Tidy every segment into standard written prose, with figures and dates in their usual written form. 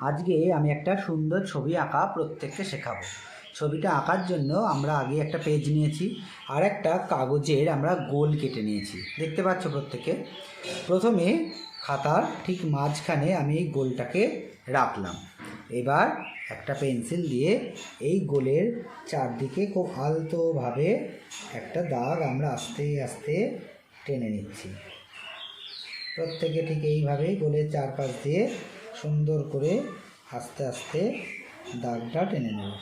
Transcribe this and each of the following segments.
আজকে আমি একটা সুন্দর ছবি আঁকা প্রত্যেককে শেখাবো। ছবিটা আঁকার জন্য আমরা আগে একটা পেজ নিয়েছি আর একটা কাগজের আমরা গোল কেটে নিয়েছি, দেখতে পাচ্ছ প্রত্যেকে। প্রথমে খাতার ঠিক মাঝখানে আমি এই গোলটাকে রাখলাম। এবার একটা পেন্সিল দিয়ে এই গোলের চারদিকে খুব আলতোভাবে একটা দাগ আমরা আস্তে আস্তে টেনে নিচ্ছি। প্রত্যেকে ঠিক এইভাবেই গোলের চারপাশ দিয়ে সুন্দর করে আস্তে আস্তে দাগটা টেনে নেব।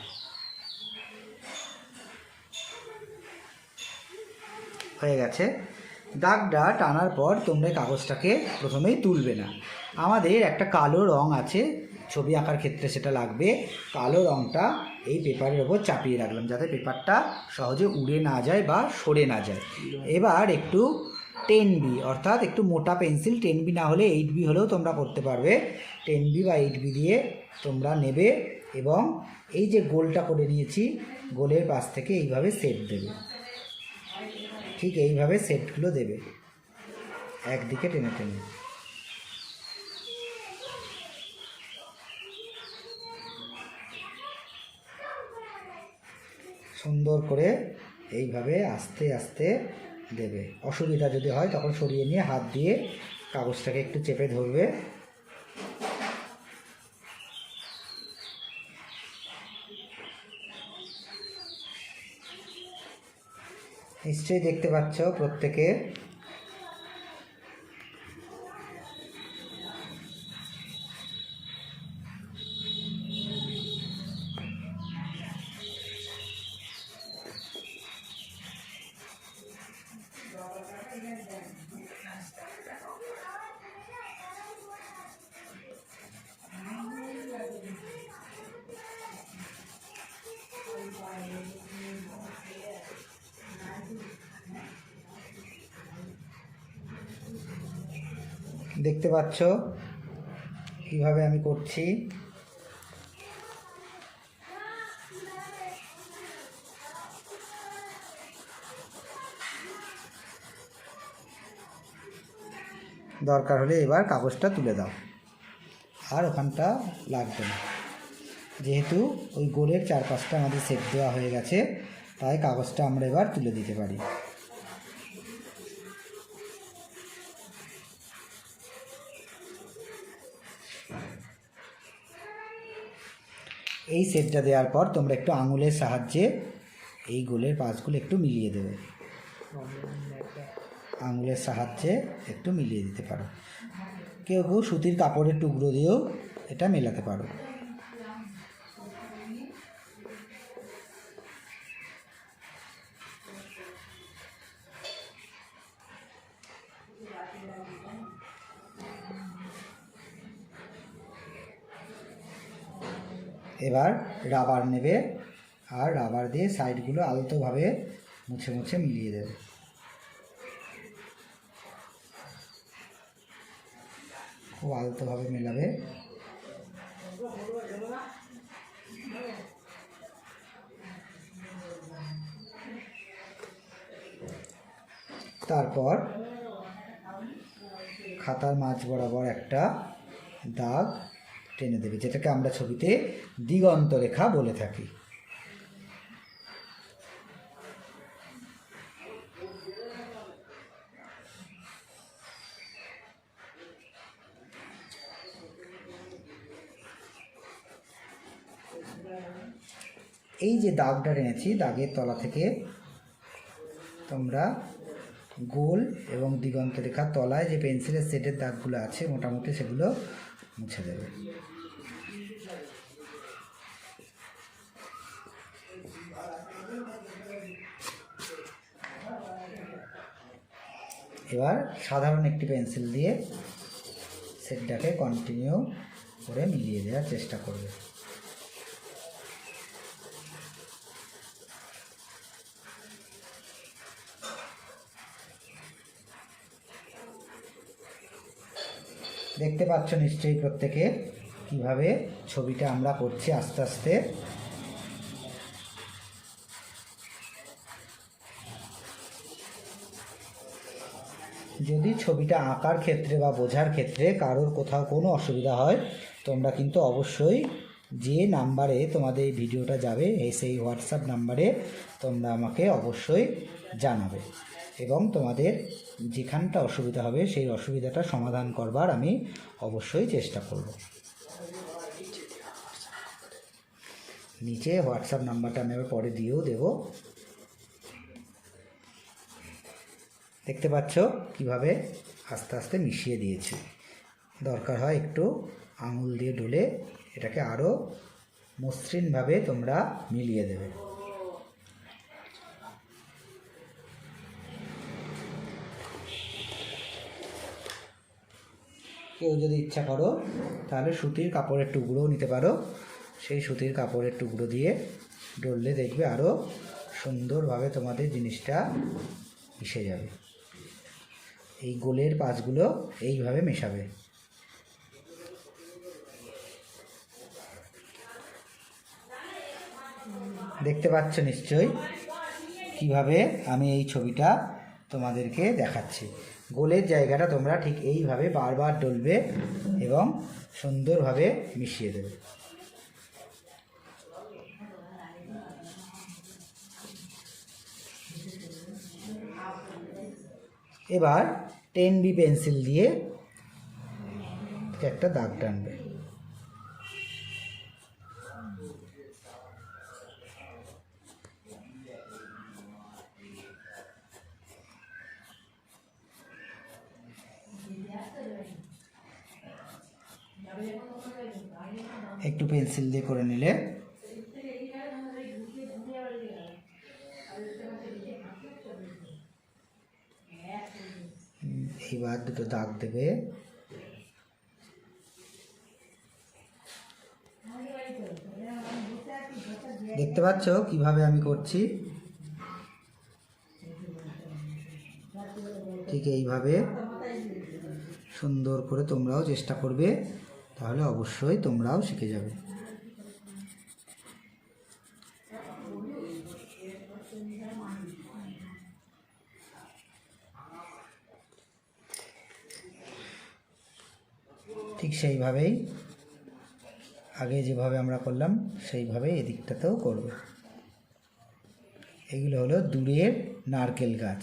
হয়ে গেছে। দাগটা টানার পর তোমরা কাগজটাকে প্রথমেই তুলবে না। আমাদের একটা কালো রং আছে ছবি আঁকার ক্ষেত্রে, সেটা লাগবে। কালো রংটা এই পেপারের ওপর চাপিয়ে রাখলাম যাতে পেপারটা সহজে উড়ে না যায় বা সরে না যায়। এবার একটু 10B অর্থাৎ একটু মোটা পেন্সিল, 10B না হলে 8B হলেও তোমরা করতে পারবে। 10B বা 8B দিয়ে তোমরা নেবে এবং এই যে গোলটা করে নিয়েছি গোলের পাশ থেকে এইভাবে সেট দেবে। ঠিক এইভাবে সেটগুলো দেবে একদিকে টেনে টেনে। সুন্দর করে এইভাবে আস্তে আস্তে দেবে। অসুবিধা যদি হয় তখন সরিয়ে নিয়ে হাত দিয়ে কাগজটাকে একটু চেপে ধরবে। নিশ্চয়ই দেখতে পাচ্ছ প্রত্যেকে। দেখতে পাচ্ছ কিভাবে আমি করছি। দরকার হলে এবার কাগজটা তুলে দাও, আর ওখানটা লাগবে না। যেহেতু ওই গোলের চারপাশটা আমাদের সেট দেওয়া হয়ে গেছে, তাই কাগজটা আমরা এবার তুলে দিতে পারি। এই সেটটা দেওয়ার পর তোমরা একটু আঙুলের সাহায্যে এই গোলের পাশগুলো একটু মিলিয়ে দেবে। আঙুলের সাহায্যে একটু মিলিয়ে দিতে পারো। কেউ কেউ সুতির কাপড়ের টুকরো দিয়েও এটা মেলাতে পারো। এবার রাবার নেবে আর রাবার দিয়ে সাইডগুলো আলতোভাবে মুছে মুছে মিলিয়ে দেবে। খুব আলতোভাবে মেলাবে। তারপর খাতার মাঝ বরাবর একটা দাগ টেনে দেবে, যেটাকে আমরা ছবিতে দিগন্ত রেখা বলে থাকি। এই যে দাগটা টেনেছি, দাগের তলা থেকে তোমরা গোল এবং দিগন্ত রেখার তলায় যে পেন্সিলের সেটের দাগগুলো আছে মোটামুটি সেগুলো মুছে দেবে। এবার সাধারণ একটি পেন্সিল দিয়ে সেটটাকে কন্টিনিউ করে মিলিয়ে দেওয়ার চেষ্টা করবে। দেখতে পাচ্ছ নিশ্চয়ই প্রত্যেকে কিভাবে ছবিটা আমরা করছি আস্তে আস্তে। যদি ছবিটা আঁকার ক্ষেত্রে বা বোঝার ক্ষেত্রে কারোর কোথাও কোনো অসুবিধা হয় তোমরা কিন্তু অবশ্যই যে নাম্বারে তোমাদের এই ভিডিওটা যাবে সেই হোয়াটসঅ্যাপ নাম্বারে তোমরা আমাকে অবশ্যই জানাবে এবং তোমাদের যেখানটা অসুবিধা হবে সেই অসুবিধাটা সমাধান করবার আমি অবশ্যই চেষ্টা করব। নিচে হোয়াটসঅ্যাপ নাম্বারটা আমি আবার পরে দিয়েও দেব। দেখতে পাচ্ছ কিভাবে আস্তে আস্তে মিশিয়ে দিয়েছি। দরকার হয় একটু আঙুল দিয়ে ডলে এটাকে আরও মসৃণভাবে তোমরা মিলিয়ে দেবে। কেউ যদি ইচ্ছা করো তাহলে সুতির কাপড়ের টুকরোও নিতে পারো। সেই সুতির কাপড়ের টুকরো দিয়ে ডললে দেখবে আরও সুন্দরভাবে তোমাদের জিনিসটা মিশে যাবে। এই গোলের পাশগুলো এইভাবে মেশাবে। দেখতে পাচ্ছ নিশ্চয়ই কিভাবে আমি এই ছবিটা তোমাদেরকে দেখাচ্ছি। গোলের জায়গাটা তোমরা ঠিক এইভাবে বারবার ডলবে এবং সুন্দরভাবে মিশিয়ে দেবে। এবার 10B পেন্সিল দিয়ে একটা দাগ টানবে। একটু পেন্সিল দিয়ে করে নিলে এবার দুটো দাগ দেবে। দেখতে পাচ্ছ কিভাবে আমি করছি, ঠিক এইভাবে সুন্দর করে তোমরাও চেষ্টা করবে, তাহলে অবশ্যই তোমরাও শিখে যাবে। ঠিক সেইভাবেই আগে যেভাবে আমরা করলাম সেইভাবেই এদিকটাতেও করবে। এগুলো হলো দূরের নারকেল গাছ।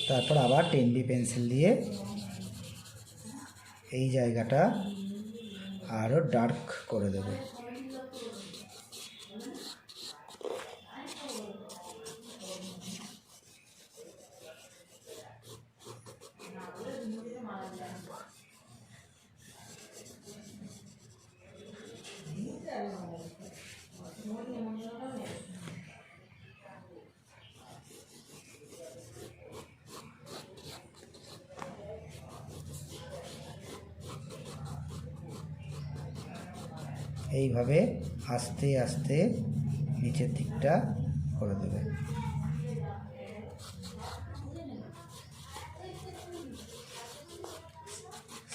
তারপর আবার 10B পেন্সিল দিয়ে এই জায়গাটা আরও ডার্ক করে দেবে। এইভাবে আস্তে আস্তে নিচের দিকটা করে দেবে।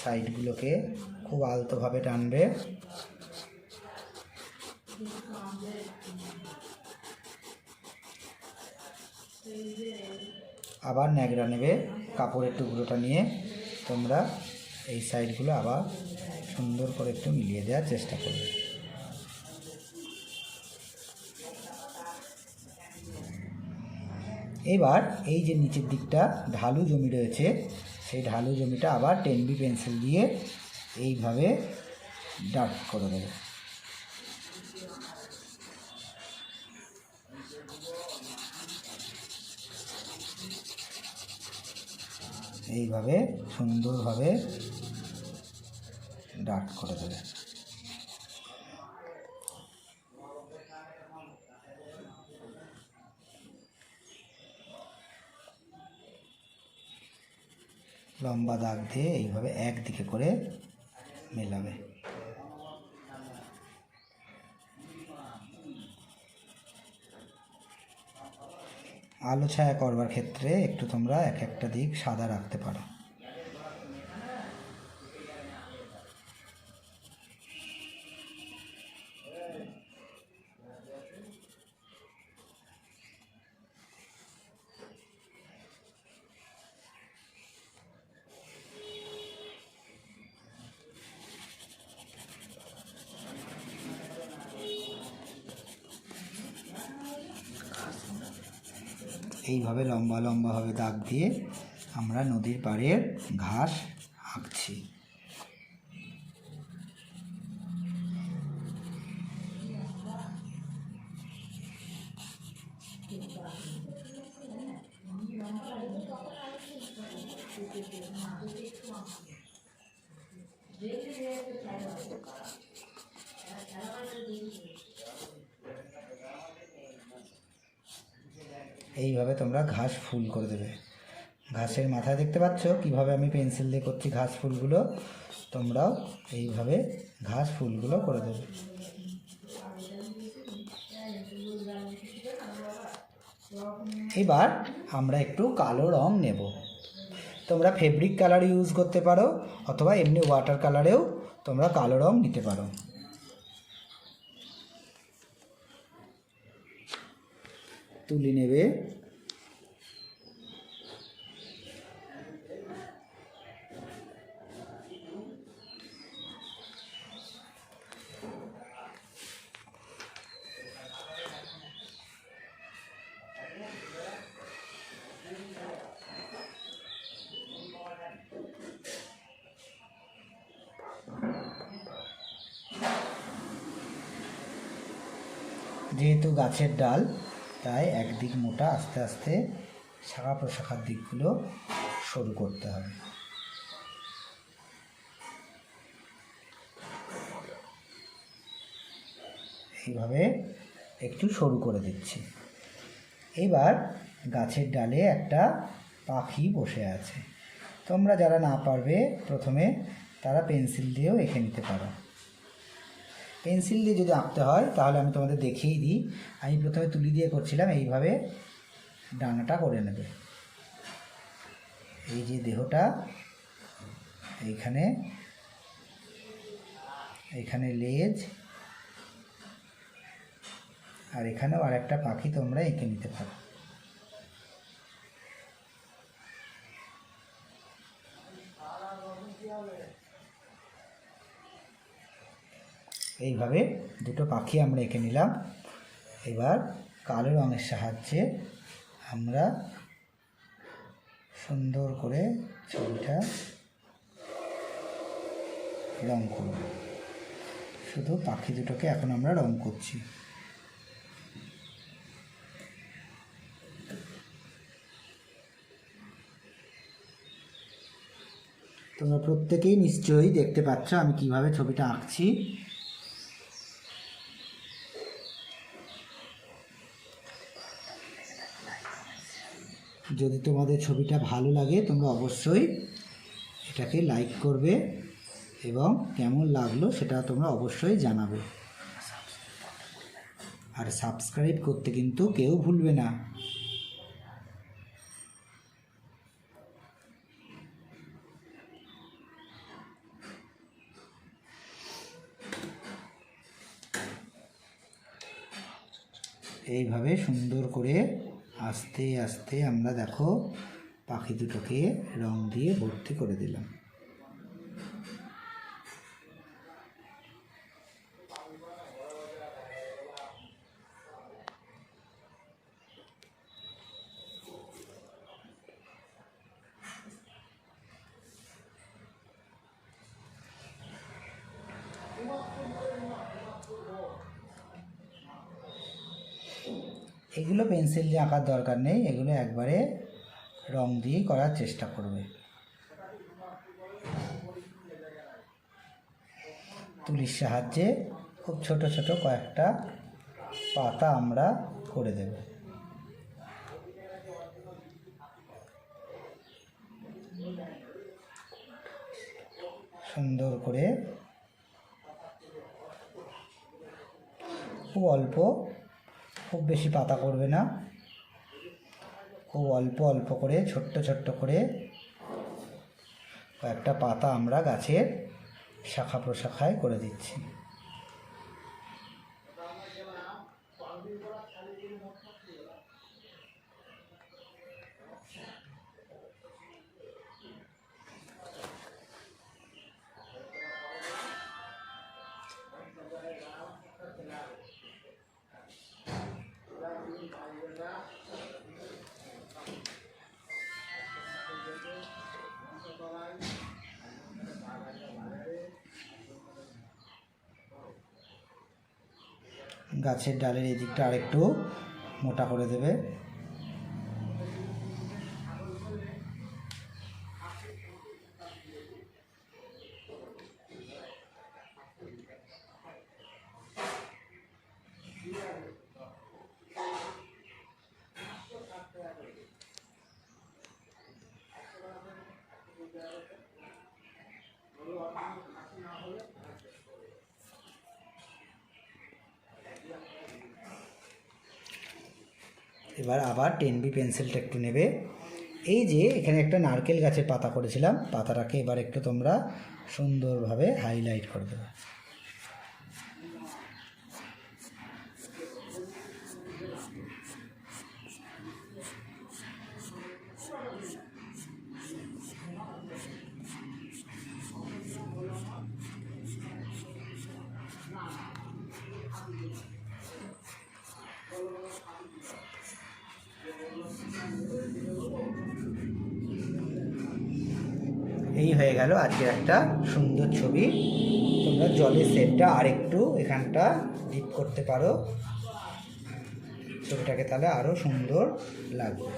সাইডগুলোকে খুব আলতোভাবে টানবে। আবার ন্যাকড়া নেবে, কাপড়ের টুকরোটা নিয়ে তোমরা এই সাইডগুলো আবার সুন্দর করে একটু মিলিয়ে দেওয়ার চেষ্টা করবে। এবার এই যে নিচের দিকটা ঢালু জমি রয়েছে সেই ঢালু জমিটা আবার 10B পেন্সিল দিয়ে এইভাবে ডার্ক করে দেবে। এইভাবে সুন্দরভাবে ডার্ক করে দেবে। লম্বা দাগ দিয়ে এইভাবে একদিকে করে মেলাবে। আলো ছায়া করবার ক্ষেত্রে একটু তোমরা এক একটা দিক সাদা রাখতে পারো। এইভাবে লম্বা লম্বাভাবে দাগ দিয়ে আমরা নদীর পাড়ের ঘাস আঁকছি। এইভাবে তোমরা ঘাস ফুল করে দেবে। ঘাসের মাথায় দেখতে পাচ্ছ কিভাবে আমি পেন্সিল দিয়ে করছি ঘাস ফুলগুলো, তোমরাও এইভাবে ঘাস ফুলগুলো করে দেবে। এবার আমরা একটু কালো রং নেব। তোমরা ফেব্রিক কালার ইউজ করতে পারো অথবা এমনি ওয়াটার কালারেও তোমরা কালো রং নিতে পারো। তুলি নেবে, যেহেতু গাছের ডাল তাই একদিক মোটা, আস্তে আস্তে শাখা প্রশাখার দিকগুলো সরু করতে হবে। এইভাবে একটু সরু করে দিচ্ছি। এবার গাছের ডালে একটা পাখি বসে আছে। তোমরা যারা না পারবে প্রথমে তারা পেন্সিল দিয়েও এঁকে নিতে পারো। পেন্সিল দিয়ে যদি আঁকতে হয় তাহলে আমি তোমাদের দেখিয়ে দিই। আমি প্রথমে তুলি দিয়ে করছিলাম, এইভাবে ডানাটা করে নেবে। এই যে দেহটা, এইখানে এইখানে লেজ, আর এখানেও আর একটা পাখি তোমরা এঁকে নিতে পারো। এইভাবে দুটো পাখি আমরা এঁকে নিলাম। এবার কালো রঙের সাহায্যে আমরা সুন্দর করে ছবিটা রং করব। শুধু পাখি দুটোকে এখন আমরা রং করছি। তোমরা প্রত্যেকেই নিশ্চয়ই দেখতে পাচ্ছ আমি কিভাবে ছবিটা আঁকছি। যদি তোমাদের ছবিটা ভালো লাগে তোমরা অবশ্যই এটাকে লাইক করবে এবং কেমন লাগলো সেটা তোমরা অবশ্যই জানাবে। আর সাবস্ক্রাইব করতে কিন্তু কেউ ভুলবে না। এইভাবে সুন্দর করে আস্তে আস্তে আমরা দেখো পাখি দুটোকে রং দিয়ে ভর্তি করে দিলাম। এগুলো পেন্সিল দিয়ে আঁকার দরকার নেই, এগুলো একবারে রং দিয়ে করার চেষ্টা করবে। তুলির সাহায্যে খুব ছোট ছোট কয়েকটা পাতা আমরা করে দেব। সুন্দর করে খুব অল্প, খুব বেশি পাতা করবে না, খুব অল্প অল্প করে ছোট্ট ছোট্ট করে কয়েকটা পাতা আমরা গাছের শাখা প্রশাখায় করে দিচ্ছি। গাছের ডালের এই দিকটা আরেকটু মোটা করে দেবে। এবার আবার 10B পেন্সিলটা একটু নেবে। এই যে এখানে একটা নারকেল গাছের পাতা করেছিলাম, পাতাটাকে এবার একটু তোমরা সুন্দরভাবে হাইলাইট করে দেবে। এই হয়ে গেল আজকের একটা সুন্দর ছবি। তোমরা জলের শেডটা আরেকটু এখানটা ডিপ করতে পারো, ছবিটাকে তাহলে আরও সুন্দর লাগবে।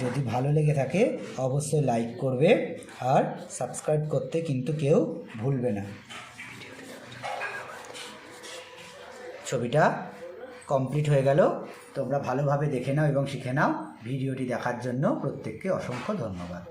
যদি ভালো লেগে থাকে অবশ্যই লাইক করবে আর সাবস্ক্রাইব করতে কিন্তু কেউ ভুলবে না। ছবিটা কমপ্লিট হয়ে গেল। তোমরা ভালোভাবে দেখে নাও এবং শিখে নাও। ভিডিওটি দেখার জন্য প্রত্যেককে অসংখ্য ধন্যবাদ।